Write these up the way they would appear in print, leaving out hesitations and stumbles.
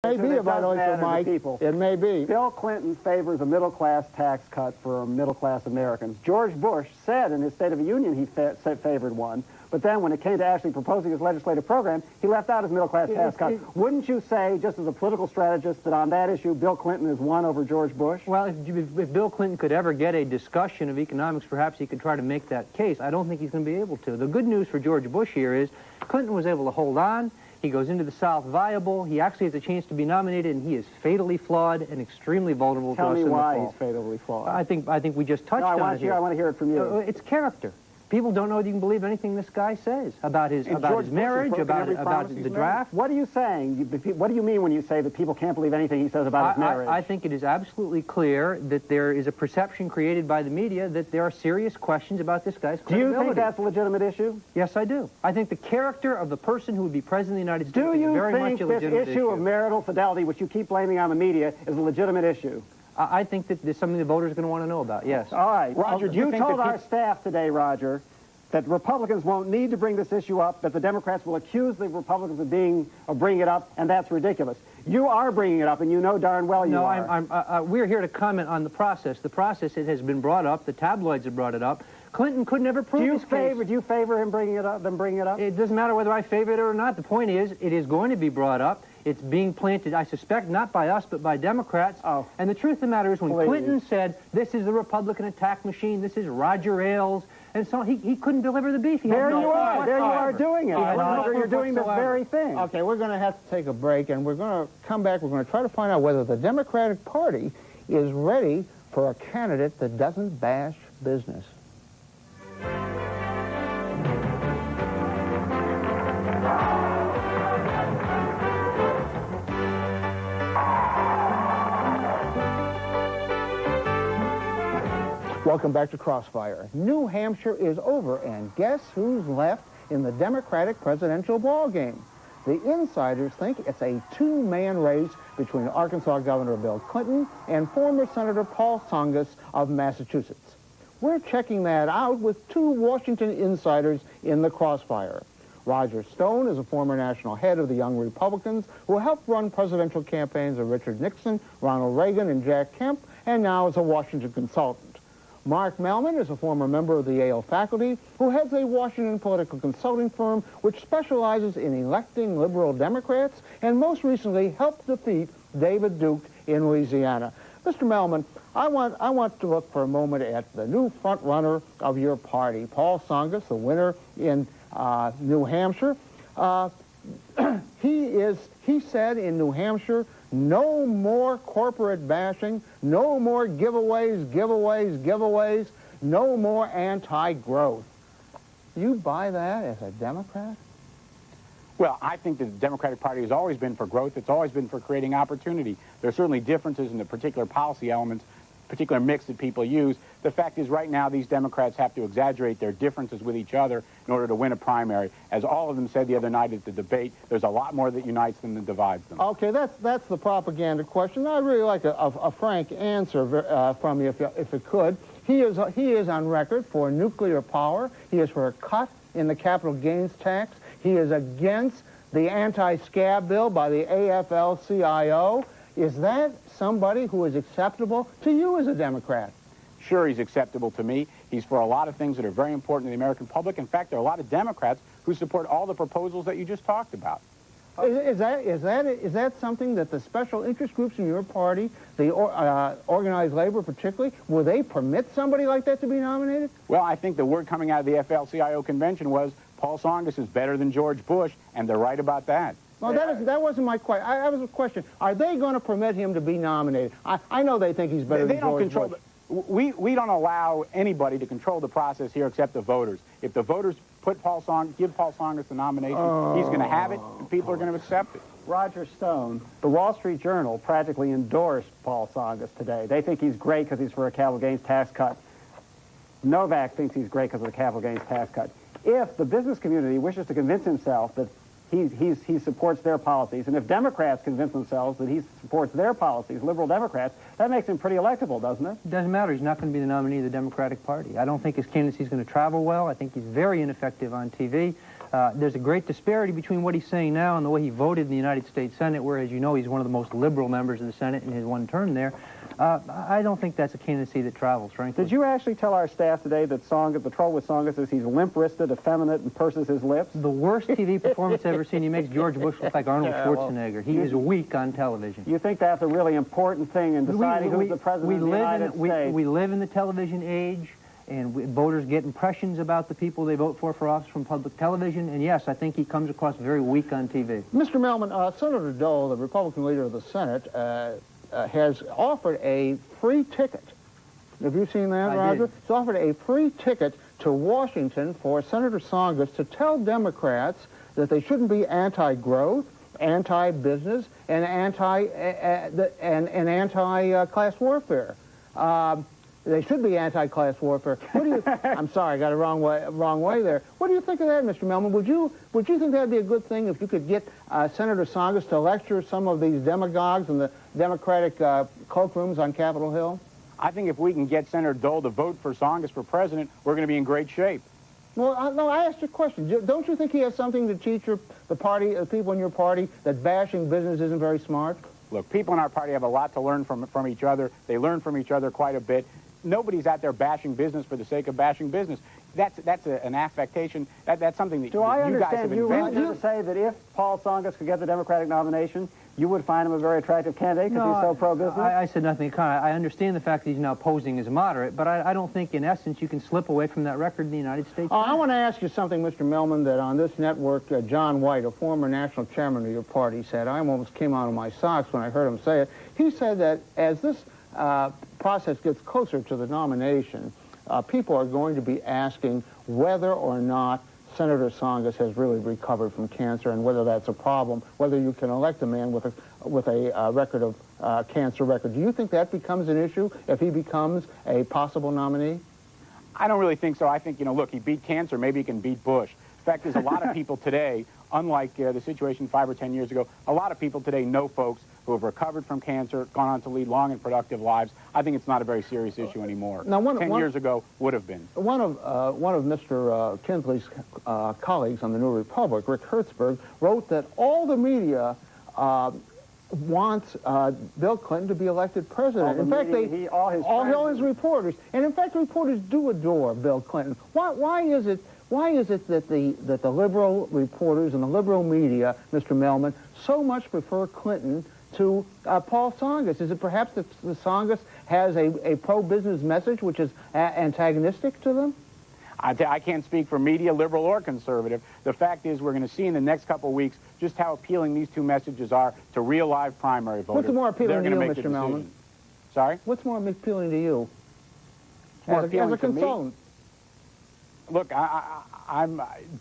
It may be a vital issue, Mike. It may be. Bill Clinton favors a middle-class tax cut for middle-class Americans. George Bush said in his State of the Union he favored one, but then when it came to actually proposing his legislative program, he left out his middle-class tax cut. Wouldn't you say, just as a political strategist, that on that issue, Bill Clinton is one over George Bush? Well, if Bill Clinton could ever get a discussion of economics, perhaps he could try to make that case. I don't think he's going to be able to. The good news for George Bush here is Clinton was able to hold on. He goes into the South viable. He actually has a chance to be nominated, and he is fatally flawed and extremely vulnerable to us in the fall. Tell me why he's fatally flawed. I think we just touched on it here. I want to hear it from you. It's character. People don't know that you can believe anything this guy says about his marriage, about the draft. What are you saying? What do you mean when you say that people can't believe anything he says about his marriage? I think it is absolutely clear that there is a perception created by the media that there are serious questions about this guy's credibility. Do you think that's a legitimate issue? Yes, I do. I think the character of the person who would be president of the United States is very much a legitimate issue. Do you think this issue of marital fidelity, which you keep blaming on the media, is a legitimate issue? I think that there's something the voters are going to want to know about, yes. All right. Roger, you told our staff today, Roger, that Republicans won't need to bring this issue up, that the Democrats will accuse the Republicans of bringing it up, and that's ridiculous. You are bringing it up, and you know darn well you are. No, we're here to comment on the process. The process, it has been brought up. The tabloids have brought it up. Clinton could never prove his case. Do you favor him bringing it up? It doesn't matter whether I favor it or not. The point is, it is going to be brought up. It's being planted, I suspect, not by us, but by Democrats. Oh. And the truth of the matter is, when Clinton said, this is the Republican attack machine, this is Roger Ailes, and so he couldn't deliver the beef. There you are doing it. Roger, you're doing this very thing. Okay, we're going to have to take a break, and we're going to come back. We're going to try to find out whether the Democratic Party is ready for a candidate that doesn't bash business. Welcome back to Crossfire. New Hampshire is over, and guess who's left in the Democratic presidential ballgame? The insiders think it's a two-man race between Arkansas Governor Bill Clinton and former Senator Paul Tsongas of Massachusetts. We're checking that out with two Washington insiders in the Crossfire. Roger Stone is a former national head of the Young Republicans who helped run presidential campaigns of Richard Nixon, Ronald Reagan, and Jack Kemp, and now is a Washington consultant. Mark Mellman is a former member of the Yale faculty who heads a Washington political consulting firm which specializes in electing liberal Democrats and most recently helped defeat David Duke in Louisiana. Mr. Mellman, I want to look for a moment at the new front-runner of your party, Paul Tsongas, the winner in New Hampshire. He said in New Hampshire, no more corporate bashing, no more giveaways, no more anti-growth. You buy that as a Democrat? Well, I think the Democratic Party has always been for growth. It's always been for creating opportunity. There are certainly differences in the particular policy elements, particular mix that people use. The fact is right now these Democrats have to exaggerate their differences with each other in order to win a primary. As all of them said the other night at the debate, there's a lot more that unites them than divides them. Okay, that's the propaganda question. I'd really like a frank answer from you if it could. He is on record for nuclear power. He is for a cut in the capital gains tax. He is against the anti-scab bill by the AFL-CIO. Is that somebody who is acceptable to you as a Democrat? Sure, he's acceptable to me. He's for a lot of things that are very important to the American public. In fact, there are a lot of Democrats who support all the proposals that you just talked about. Is that something that the special interest groups in your party, the organized labor particularly, will they permit somebody like that to be nominated? Well, I think the word coming out of the AFL-CIO convention was Paul Tsongas is better than George Bush, and they're right about that. Well, that wasn't my question. That was a question. Are they going to permit him to be nominated? I know they think he's better than George Bush. We don't allow anybody to control the process here except the voters. If the voters give Paul Tsongas the nomination, he's going to have it, and people are going to accept it. Roger Stone, the Wall Street Journal practically endorsed Paul Tsongas today. They think he's great because he's for a capital gains tax cut. Novak thinks he's great because of the capital gains tax cut. If the business community wishes to convince himself that he supports their policies, and if Democrats convince themselves that he supports their policies, liberal Democrats, that makes him pretty electable, doesn't it? It doesn't matter. He's not going to be the nominee of the Democratic Party. I don't think his candidacy is going to travel well. I think he's very ineffective on TV. There's a great disparity between what he's saying now and the way he voted in the United States Senate, where, as you know, he's one of the most liberal members of the Senate in his one term there. I don't think that's a candidacy that travels, frankly. Did you actually tell our staff today that the trouble with Tsongas is he's limp-wristed, effeminate, and purses his lips? The worst TV performance I've ever seen. He makes George Bush look like Arnold Schwarzenegger. He is weak on television. You think that's a really important thing in deciding who's the president of the United States? We live in the television age, and voters get impressions about the people they vote for office from public television, and yes, I think he comes across very weak on TV. Mr. Melman, Senator Dole, the Republican leader of the Senate, has offered a free ticket. Have you seen that, Roger? He's offered a free ticket to Washington for Senator Tsongas to tell Democrats that they shouldn't be anti-growth, anti-business, and anti-class warfare. They should be anti-class warfare. What do you? I'm sorry, I got it wrong way there. What do you think of that, Mr. Melman? Would you think that'd be a good thing if you could get Senator Tsongas to lecture some of these demagogues in the Democratic cloakrooms on Capitol Hill? I think if we can get Senator Dole to vote for Tsongas for president, we're going to be in great shape. Well, no, I asked you a question. Don't you think he has something to teach the people in your party that bashing business isn't very smart? Look, people in our party have a lot to learn from each other. They learn from each other quite a bit. Nobody's out there bashing business for the sake of bashing business. That's an affectation. That's something that Do I you guys have understand you, invented. Roger, to say that if Paul Tsongas could get the Democratic nomination, you would find him a very attractive candidate because he's so pro-business? I said nothing. I understand the fact that he's now posing as a moderate, but I don't think, in essence, you can slip away from that record in the United States. I want to ask you something, Mr. Melman, that on this network, John White, a former national chairman of your party, said. I almost came out of my socks when I heard him say it. He said that as this process gets closer to the nomination, people are going to be asking whether or not Senator Tsongas has really recovered from cancer and whether that's a problem, whether you can elect a man with a record of cancer record. Do you think that becomes an issue if he becomes a possible nominee? I don't really think so. I think, look, he beat cancer. Maybe he can beat Bush. In fact, there's a lot of people today, unlike the situation 5 or 10 years ago, a lot of people today know folks who have recovered from cancer, gone on to lead long and productive lives. I think it's not a very serious issue anymore. Now, 10 years ago would have been. One of Mr. Kinsley's colleagues on the New Republic, Rick Hertzberg, wrote that all the media wants Bill Clinton to be elected president. In fact, all his reporters, and in fact, reporters do adore Bill Clinton. Why is it that the liberal reporters and the liberal media, Mr. Melman, so much prefer Clinton to Paul Tsongas? Is it perhaps that the Tsongas has a pro-business message which is antagonistic to them? I can't speak for media, liberal or conservative. The fact is we're going to see in the next couple of weeks just how appealing these two messages are to real live primary voters. What's more appealing to you, Mr. Melman? Sorry? What's more appealing to you As a consultant? Look,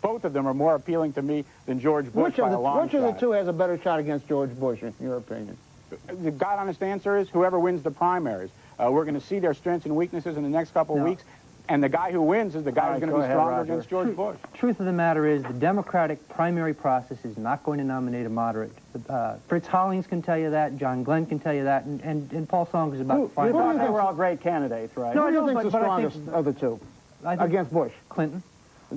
both of them are more appealing to me than George Bush by a long shot. Which of the two has a better shot against George Bush, in your opinion? The God-honest answer is whoever wins the primaries. We're going to see their strengths and weaknesses in the next couple of weeks, and the guy who wins is the guy who's going to be stronger against George Bush. Truth of the matter is the Democratic primary process is not going to nominate a moderate. Fritz Hollings can tell you that, John Glenn can tell you that, and Paul Tsongas is about to find out. They were all great candidates, right? No, I don't think the strongest of the two against Bush. Clinton.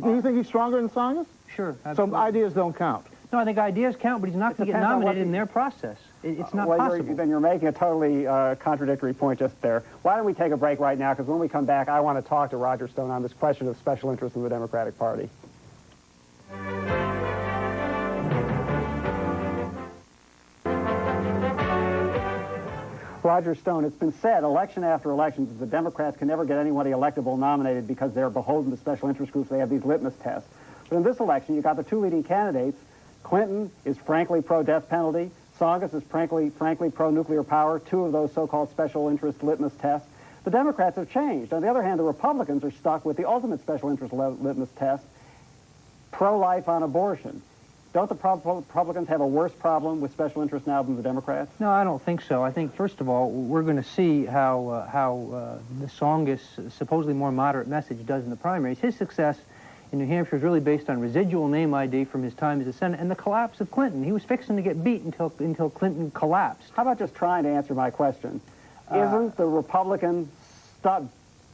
Do you think he's stronger than Tsongas? Sure, absolutely. So ideas don't count. No, I think ideas count, but he's not going to get nominated in their process. It's not possible. Then you're making a totally contradictory point just there. Why don't we take a break right now? Because when we come back, I want to talk to Roger Stone on this question of special interest in the Democratic Party. Roger Stone, it's been said election after election that the Democrats can never get anybody electable nominated because they're beholden to special interest groups. They have these litmus tests. But in this election, you got the two leading candidates. Clinton is frankly pro-death penalty. Tsongas is frankly pro-nuclear power, two of those so-called special interest litmus tests. The Democrats have changed. On the other hand, the Republicans are stuck with the ultimate special interest litmus test, pro-life on abortion. Don't the Republicans have a worse problem with special interest now than the Democrats? No, I don't think so. I think, first of all, we're going to see how the Tsongas supposedly more moderate message does in the primaries. His success in New Hampshire is really based on residual name ID from his time as a senator and the collapse of Clinton. He was fixing to get beat until Clinton collapsed. How about just trying to answer my question? Isn't the Republican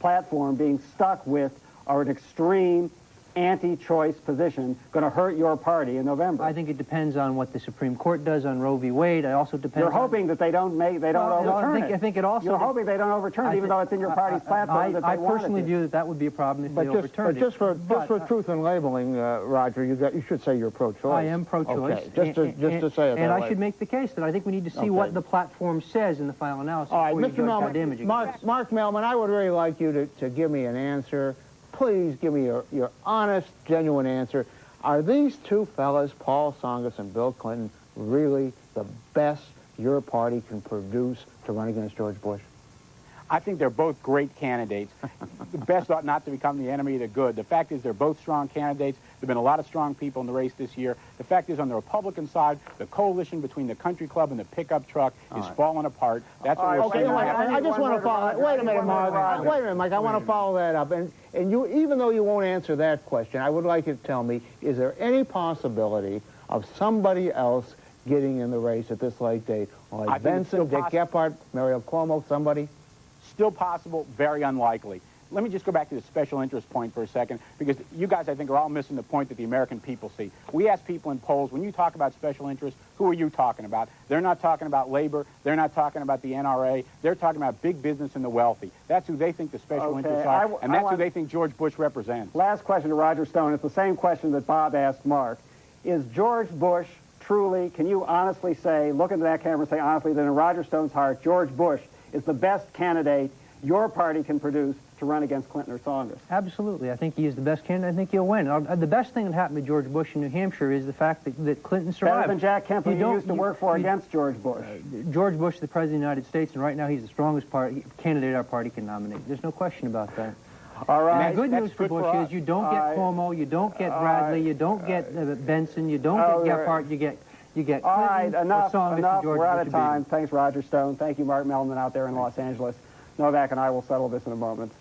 platform being stuck with an extreme anti-choice position going to hurt your party in November? I think it depends on what the Supreme Court does on Roe v. Wade. I also depends. You're hoping that they don't overturn it. I think it also. You're hoping they don't overturn it, even though it's in your party's platform that they I wanted personally to. view that would be a problem if they overturned it. Just for truth in labeling, Roger, you should say you're pro-choice. I am pro-choice. Okay, just to say it that And way. I should make the case that I think we need to see what the platform says in the final analysis. All right, before you Mr. judge how Melman, damaging it is. Mark Melman, I would really like you to give me an answer. Please give me your honest, genuine answer. Are these two fellas, Paul Tsongas and Bill Clinton, really the best your party can produce to run against George Bush? I think they're both great candidates. The best ought not to become the enemy of the good. The fact is they're both strong candidates. There have been a lot of strong people in the race this year. The fact is on the Republican side, the coalition between the country club and the pickup truck is falling apart. That's what we're seeing. I just want to follow. Wait a minute, Mark. Wait a minute, Mike. I want to follow that up. And you, even though you won't answer that question, I would like you to tell me: is there any possibility of somebody else getting in the race at this late date, like Benson, Dick Gephardt, Mario Cuomo, somebody? Still possible, very unlikely. Let me just go back to the special interest point for a second, because you guys, I think, are all missing the point that the American people see. We ask people in polls, when you talk about special interest, who are you talking about? They're not talking about labor. They're not talking about the NRA. They're talking about big business and the wealthy. That's who they think the special interests are, and that's who they think George Bush represents. Last question to Roger Stone. It's the same question that Bob asked Mark. Is George Bush truly, can you honestly say, look into that camera and say honestly, that in Roger Stone's heart, George Bush is the best candidate your party can produce to run against Clinton or Tsongas? Absolutely. I think he is the best candidate. I think he'll win. The best thing that happened to George Bush in New Hampshire is the fact that Clinton survived. Better than Jack Kemp, who you used to work for against George Bush. George Bush, the President of the United States, and right now he's the strongest candidate our party can nominate. There's no question about that. All right. And the good news for Bush is you don't get Cuomo, you don't get Bradley, you don't get Benson, you don't get Gephardt, you get Clinton. All right, enough. George We're out of Bush time. Thanks, Roger Stone. Thank you, Mark Melman, out there in Los Angeles. Novak and I will settle this in a moment.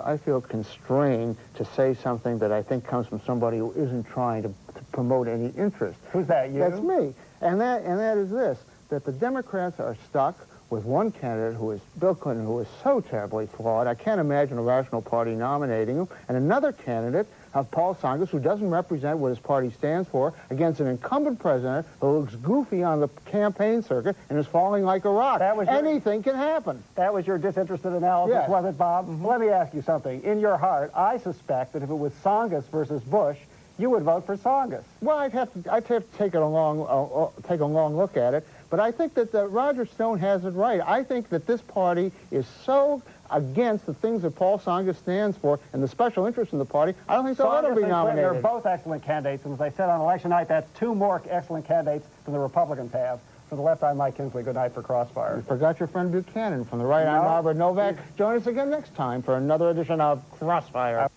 I feel constrained to say something that I think comes from somebody who isn't trying to promote any interest. Who's that, you? That's me. And that is this, that the Democrats are stuck with one candidate who is Bill Clinton, who is so terribly flawed. I can't imagine a rational party nominating him. And another candidate, Paul Tsongas, who doesn't represent what his party stands for, against an incumbent president who looks goofy on the campaign circuit and is falling like a rock. Anything can happen. That was your disinterested analysis, Yes. was it, Bob? Mm-hmm. Let me ask you something. In your heart, I suspect that if it was Tsongas versus Bush, you would vote for Tsongas. Well, I'd have to take a long look at it. But I think that Roger Stone has it right. I think that this party is so against the things that Paul Tsongas stands for and the special interest in the party, I don't think they'll let him be nominated. They're both excellent candidates, and as I said on election night, that's two more excellent candidates than the Republicans have. For the left, I'm Mike Kinsley. Good night for Crossfire. You forgot your friend Buchanan. From the right, I'm Robert Novak. Join us again next time for another edition of Crossfire.